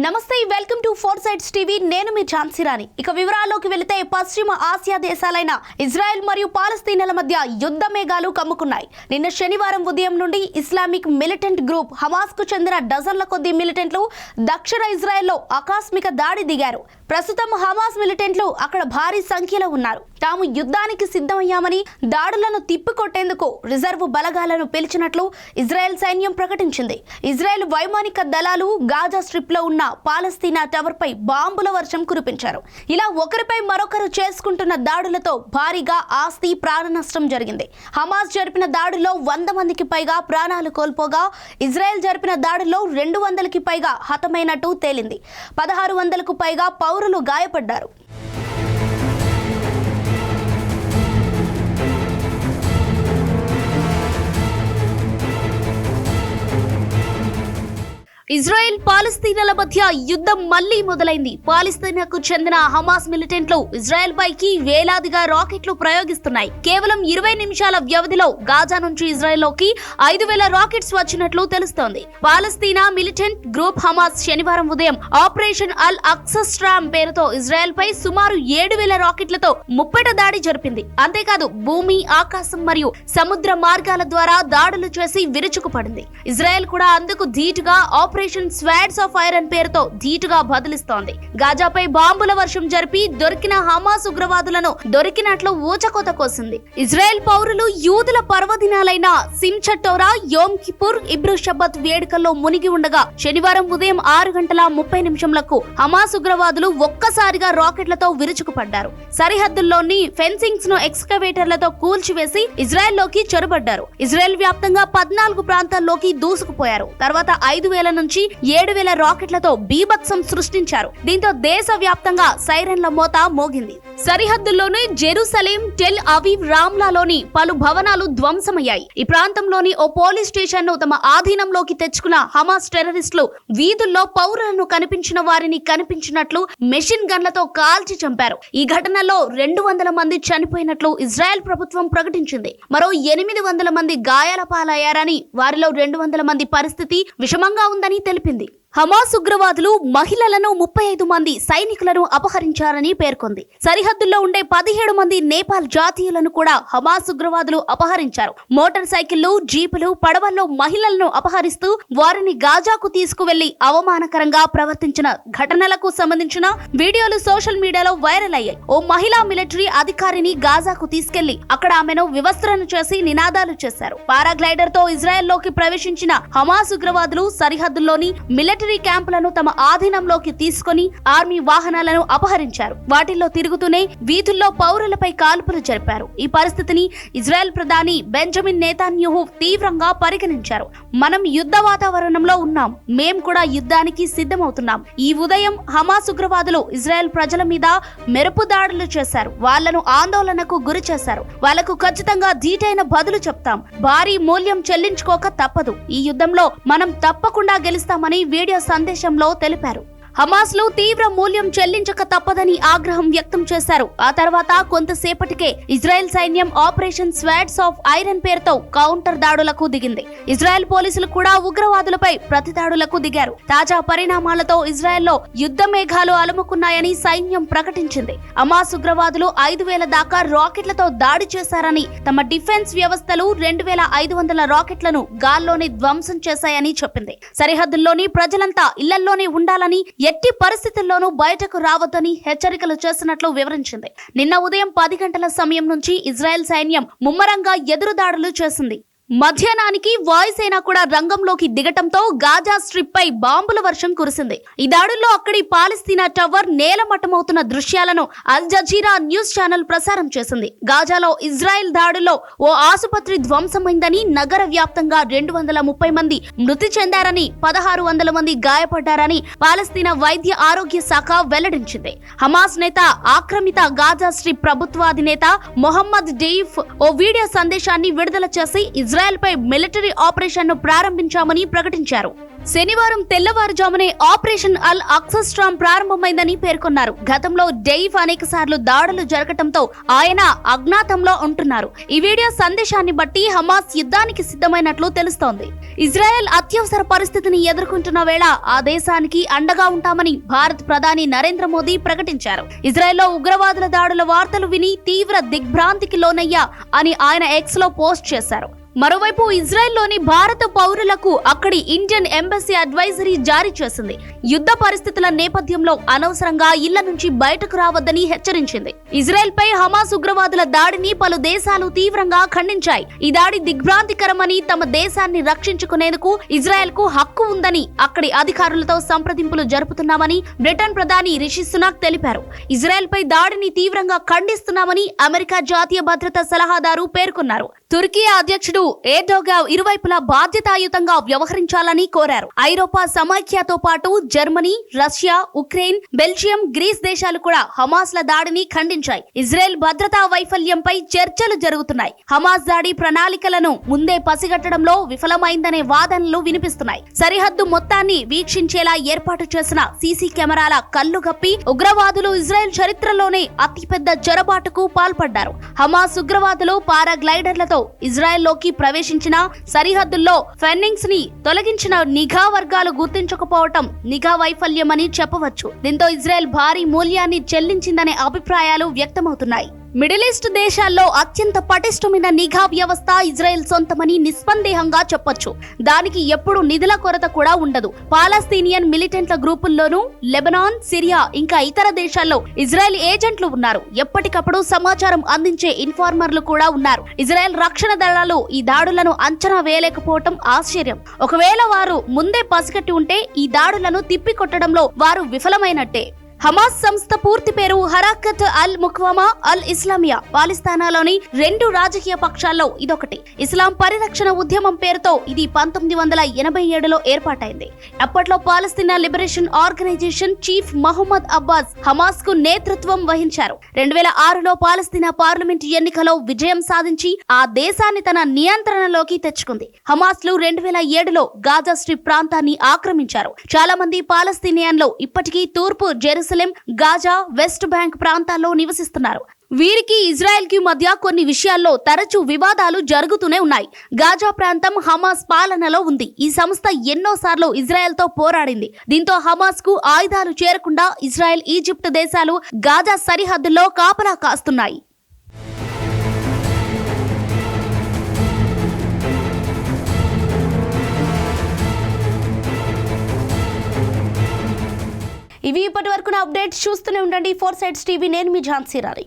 నమస్తే, welcome to four sides TV. నేను మీ ఝాన్సీ రాణి. ఇక వివరాల్లోకి వెళితే పశ్చిమ ఆసియా దేశాలైన ఇజ్రాయెల్ మరియు పాలస్తీనాల మధ్య యుద్ధ మేఘాలు కమ్ముకున్నాయి. నిన్న శనివారం ఉదయం నుండి ఇస్లామిక్ మిలిటెంట్ గ్రూప్ హమాస్ కు చెందిన డజన్ల కొద్ది మిలిటెంట్లు దక్షిణ ఇజ్రాయెల్లో ఆకస్మిక దాడి దిగారు. ప్రస్తుతం హమాస్ మిలిటెంట్లు అక్కడ భారీ సంఖ్యలో ఉన్నారు. తాము యుద్ధానికి సిద్ధమయ్యామని, దాడులను తిప్పికొట్టేందుకు రిజర్వ్ బలగాలను పిలిచినట్లు ఇజ్రాయెల్ సైన్యం ప్రకటించింది. ఇజ్రాయెల్ వైమానిక దళాలు గాజా స్ట్రిప్ లో ఉన్న పాలస్తీనా టవర్ పై బాంబుల వర్షం కురిపించారు. ఇలా ఒకరిపై మరొకరు చేసుకుంటున్న దాడులతో భారీగా ఆస్తి ప్రాణ నష్టం జరిగింది. హమాస్ జరిపిన దాడుల్లో 100 మందికి పైగా ప్రాణాలు కోల్పోగా, ఇజ్రాయెల్ జరిపిన దాడుల్లో 200కి పైగా హతమైనట్టు తేలింది. 1600కు పైగా పౌరులు గాయపడ్డారు. ఇజ్రాయెల్ పాలస్తీనాల మధ్య యుద్ధం మళ్లీ మొదలైంది. పాలస్తీనాకు చెందిన హమాస్ మిలిటెంట్లు ఇజ్రాయెల్ పైకి వేలాదిగా రాకెట్లు ప్రయోగిస్తున్నాయి. కేవలం 20 నిమిషాల వ్యవధిలో గాజా నుంచి ఇజ్రాయెల్లోకి 5000 రాకెట్స్ వచ్చినట్లు తెలుస్తోంది. పాలస్తీనా మిలిటెంట్ గ్రూప్ హమాస్ శనివారం ఉదయం ఆపరేషన్ అల్ అక్సస్ట్రామ్ పేరుతో ఇజ్రాయెల్ పై సుమారు 7000 రాకెట్లతో ముప్పట దాడి జరిపింది. అంతేకాదు, భూమి, ఆకాశం మరియు సముద్ర మార్గాల ద్వారా దాడులు చేసి విరుచుకుపడింది. ఇజ్రాయెల్ కూడా అందుకు ధీటుగా ఆపరేషన్ స్వాడ్స్ ఆఫ్ ఐరన్ పేరుతో ధీటుగా బదిలిస్తోంది. గాజాపై బాంబుల వర్షం జరిపి దొరికిన హమాస్ ఉగ్రవాదులను దొరికినట్లు ఊచకోత కోసింది. ఇజ్రాయెల్ పౌరులు యూదుల పర్వదినాలైన సిమ్చట్ టోరా, యోమ్ కిపుర్, ఇబ్రు షబ్బత్ వేడుకల్లో మునిగి ఉండగా శనివారం ఉదయం 6:30 హమాస్ ఉగ్రవాదులు ఒక్కసారిగా రాకెట్లతో విరుచుకుపడ్డారు. సరిహద్దుల్లోని ఫెన్సింగ్స్ ను ఎక్స్కవేటర్లతో కూల్చివేసి ఇజ్రాయెల్లోకి చొరబడ్డారు. ఇజ్రాయెల్ వ్యాప్తంగా 14 ప్రాంతాల్లోకి దూసుకుపోయారు. తర్వాత 5000 నుంచి 7000 రాకెట్లతో బీభత్సం సృష్టించారు. దీంతో దేశవ్యాప్తంగా సైరన్ల మోత మోగింది. సరిహద్దుల్లోని జెరూసలేం, టెల్ అవీవ్, రామ్లాలోని పలు భవనాలు ధ్వంసమయ్యాయి. ఈ ప్రాంతంలోని ఓ పోలీస్ స్టేషన్ ను తమ ఆధీనంలోకి తెచ్చుకున్న హమాస్ టెర్రరిస్టులు వీధుల్లో పౌరులను కనిపించిన వారిని కనిపించినట్లు మెషిన్ గన్లతో కాల్చి చంపారు. ఈ ఘటనలో 200 మంది చనిపోయినట్లు ఇజ్రాయెల్ ప్రభుత్వం ప్రకటించింది. మరో 800 మంది గాయాల పాలయ్యారని, వారిలో 200 మంది పరిస్థితి విషమంగా ఉందని తెలిపింది. హమాస్ ఉగ్రవాదులు మహిళలను 35 మంది సైనికులను అపహరించారని పేర్కొంది. సరిహద్దుల్లో ఉండే 17 మంది నేపాల్ జాతీయులను కూడా హమాస్ ఉగ్రవాదులు అపహరించారు. మోటార్ సైకిళ్లు, జీపులు, పడవల్లో మహిళలను అపహరిస్తూ వారిని గాజాకు తీసుకువెళ్లి అవమానకరంగా ప్రవర్తించిన ఘటనలకు సంబంధించిన వీడియోలు సోషల్ మీడియాలో వైరల్ అయ్యాయి. ఓ మహిళా మిలిటరీ అధికారిని గాజాకు తీసుకెళ్లి అక్కడ ఆమెను వివస్త్రను చేసి నినాదాలు చేశారు. పారాగ్లైడర్ తో ఇజ్రాయెల్లోకి ప్రవేశించిన హమాస్ ఉగ్రవాదులు సరిహద్దుల్లోని మిలిటరీ క్యాంపులను తమ ఆధీనంలోకి తీసుకుని ఆర్మీ వాహనాలను అపహరించారు. వాటిల్లో తిరుగుతూనే వీధుల్లో పౌరులపై కాల్పులు జరిపారు. ఈ పరిస్థితిని ఇజ్రాయెల్ ప్రధాని బెంజమిన్ నెతన్యాహు తీవ్రంగా పరిగణించారు. మనం యుద్ధ వాతావరణంలో ఉన్నాం, మేం కూడా యుద్ధానికి సిద్ధమవుతున్నాం. ఈ ఉదయం హమాస్ ఉగ్రవాదులు ఇజ్రాయెల్ ప్రజల మీద మెరుపు దాడులు చేశారు. వాళ్లను ఆందోళనకు గురి చేశారు. వాళ్లకు ఖచ్చితంగా ధీటైన బదులు చెప్తాం. భారీ మూల్యం చెల్లించుకోక తప్పదు. ఈ యుద్ధంలో మనం తప్పకుండా గెలుస్తామని వీడియో సందేశంలో తెలిపారు. హమాస్లు తీవ్ర మూల్యం చెల్లించక తప్పదని ఆగ్రహం వ్యక్తం చేశారు. ఆ తర్వాత కొంతసేపటికే ఇజ్రాయెల్ సైన్యం ఆపరేషన్ స్వాడ్స్ ఆఫ్ ఐరన్ పేరుతో కౌంటర్ దాడులకు దిగింది. ఇజ్రాయెల్ పోలీసులు కూడా ఉగ్రవాదులపై ప్రతి దాడులకు దిగారు. తాజా పరిణామాలతో ఇజ్రాయెల్లో యుద్ధ మేఘాలు అలుముకున్నాయని సైన్యం ప్రకటించింది. హమాస్ ఉగ్రవాదులు 5000 దాకా రాకెట్లతో దాడి చేశారని, తమ డిఫెన్స్ వ్యవస్థలు 2500 రాకెట్లను గాల్లోనే ధ్వంసం చేశాయని చెప్పింది. సరిహద్దుల్లోని ప్రజలంతా ఇళ్లల్లోనే ఉండాలని, ఎట్టి పరిస్థితుల్లోనూ బయటకు రావద్దని హెచ్చరికలు చేసినట్లు వివరించింది. నిన్న ఉదయం 10 గంటల సమయం నుంచి ఇజ్రాయెల్ సైన్యం ముమ్మరంగా ఎదురుదాడులు చేసింది. మధ్యాహ్నానికి వాయుసేన కూడా రంగంలోకి దిగటంతో గాజా స్ట్రిప్ పై బాంబుల వర్షం కురిసింది. ఈ దాడుల్లో అక్కడి పాలస్తీనా టవర్ నేలమట్టమవుతున్న దృశ్యాలను అల్ జజీరా న్యూస్ ఛానల్ ప్రసారం చేసింది. గాజాలో ఇజ్రాయెల్ దాడుల్లో ఓ ఆసుపత్రి ధ్వంసమైందని, నగర వ్యాప్తంగా 230 మంది మృతి చెందారని, 1600 మంది గాయపడ్డారని పాలస్తీనా వైద్య ఆరోగ్య శాఖ వెల్లడించింది. హమాస్ నేత, ఆక్రమిత గాజా స్ట్రిప్ ప్రభుత్వాధినేత మొహమ్మద్ డెయిఫ్ ఓ వీడియో సందేశాన్ని విడుదల చేసి ఇజ్రాయెల్ ఇజ్రాయెల్పై మిలిటరీ ఆపరేషన్ను ప్రారంభించామని ప్రకటించారు. శనివారం తెల్లవారుజామునే ఆపరేషన్ అల్ అక్సస్ట్రామ్ ప్రారంభమైందని పేర్కొన్నారు. గతంలో డెయిఫ్ అనేకసార్లు దాడులు జరగటంతో ఆయన అజ్ఞాతంలో ఉంటున్నారు. ఈ వీడియో సందేశాన్ని బట్టి హమాస్ యుద్ధానికి సిద్ధమైనట్లు తెలుస్తోంది. ఇజ్రాయెల్ అత్యవసర పరిస్థితిని ఎదుర్కొంటున్న వేళ ఆ దేశానికి అండగా ఉంటామని భారత్ ప్రధాని నరేంద్ర మోదీ ప్రకటించారు. ఇజ్రాయెల్లో ఉగ్రవాదుల దాడుల వార్తలు విని తీవ్ర దిగ్భ్రాంతికి లోనయ్యా అని ఆయన ఎక్స్ లో పోస్ట్ చేశారు. మరోవైపు ఇజ్రాయెల్లోని భారత పౌరులకు అక్కడి ఇండియన్ ఎంబసీ అడ్వైజరీ జారీ చేసింది. యుద్ధ పరిస్థితుల నేపథ్యంలో అనవసరంగా ఇళ్ల నుంచి బయటకు రావద్దని హెచ్చరించింది. ఇజ్రాయెల్పై హమాస్ ఉగ్రవాదుల దాడిని పలు దేశాలు తీవ్రంగా ఖండించాయి. ఈ దాడి దిగ్భ్రాంతికరమని, తమ దేశాన్ని రక్షించుకునేందుకు ఇజ్రాయెల్కు హక్కు ఉందని అక్కడి అధికారులతో సంప్రదింపులు జరుపుతున్నామని బ్రిటన్ ప్రధాని రిషి సునాక్ తెలిపారు. ఇజ్రాయెల్పై దాడిని తీవ్రంగా ఖండిస్తున్నామని అమెరికా జాతీయ భద్రతా సలహాదారు పేర్కొన్నారు. తుర్కీ అధ్యక్షుడు ఎర్డోగాన్ ఇరువైపులా బాధ్యతాయుతంగా వ్యవహరించాలని కోరారు. ఐరోపా సమైక్యతో పాటు Germany, Russia, Ukraine, Belgium, Greece దేశాలు కూడా హమాస్ల దాడిని ఖండించాయి. ఇజ్రాయెల్ భద్రతా వైఫల్యంపై చర్చలు జరుగుతున్నాయి. హమాస్ దాడి ప్రణాళికలను ముందే పసిగట్టడంలో విఫలమైందనే వాదనలు వినిపిస్తున్నాయి. సరిహద్దు మొత్తాన్ని వీక్షించేలా ఏర్పాటు చేసిన సీసీ కెమెరాల కళ్లుగప్పి ఉగ్రవాదులు ఇజ్రాయెల్ చరిత్రలోనే అతిపెద్ద చొరబాటుకు పాల్పడ్డారు. హమాస్ ఉగ్రవాదులు పారాగ్లైడర్లతో ఇజ్రాయెల్లోకి ప్రవేశించిన, సరిహద్దుల్లో ఫెన్నింగ్స్ ని తొలగించిన నిఘా వర్గాలు గుర్తించకపోవటం నిఘా వైఫల్యమని చెప్పవచ్చు. దీంతో ఇజ్రాయెల్ భారీ మూల్యాన్ని చెల్లించిందనే అభిప్రాయాలు వ్యక్తమవుతున్నాయి. మిడిల్ ఈస్ట్ దేశాల్లో అత్యంత పటిష్టమైన నిఘా వ్యవస్థ ఇజ్రాయెల్ సొంతమని నిస్సందేహంగా చెప్పొచ్చు. దానికి ఎప్పుడు నిధుల కొరత కూడా ఉండదు. పాలస్తీనియన్ మిలిటెంట్ల గ్రూపుల్లోనూ లెబనాన్, సిరియా ఇంకా ఇతర దేశాల్లో ఇజ్రాయెల్ ఏజెంట్లు ఉన్నారు. ఎప్పటికప్పుడు సమాచారం అందించే ఇన్ఫార్మర్లు కూడా ఉన్నారు. ఇజ్రాయెల్ రక్షణ దళాలు ఈ దాడులను అంచనా వేయలేకపోవటం ఆశ్చర్యం. ఒకవేళ వారు ముందే పసిగట్టి ఉంటే ఈ దాడులను తిప్పికొట్టడంలో వారు విఫలమైనట్టే. హమాస్ సంస్థ పూర్తి పేరు హరకత్ అల్ ముఖ్వమా అల్ ఇస్లామియా. పాలిస్తానాలోని 2 రాజకీయ పక్షాల్లో ఇదొకటి. ఇస్లాం పరిరక్షణ ఉద్యమం పేరుతో ఇది 1987లో ఏర్పాటైంది. అప్పట్లో పాలస్తీనా liberation organisation chief Mahmoud Abbas Hamas కు నేతృత్వం వహించారు. 2006లో పాలస్తీనా పార్లమెంట్ ఎన్నికలో విజయం సాధించి ఆ దేశాన్ని తన నియంత్రణలోకి తెచ్చుకుంది. హమాస్లు 2007లో గాజా స్ట్రిప్ ప్రాంతాన్ని ఆక్రమించారు. చాలా మంది పాలస్తీనియన్లు ఇప్పటికీ తూర్పు జెరూసలేం, గాజా, వెస్ట్ బ్యాంక్ ప్రాంతాల్లో నివసిస్తున్నారు. వీరికి ఇజ్రాయెల్ కి మధ్య కొన్ని విషయాల్లో తరచూ వివాదాలు జరుగుతూనే ఉన్నాయి. గాజా ప్రాంతం హమాస్ పాలనలో ఉంది. ఈ సంస్థ ఎన్నోసార్లు ఇజ్రాయెల్ తో పోరాడింది. దీంతో హమాస్ కు ఆయుధాలు చేరకుండా ఇజ్రాయెల్, ఈజిప్ట్ దేశాలు గాజా సరిహద్దుల్లో కాపలా కాస్తున్నాయి. ఇవి ఇప్పటి వరకు నా అప్డేట్స్. చూస్తూనే ఉండండి 4 సైడ్స్ టీవీ. నేను మీ ఝాన్సీ రాణి.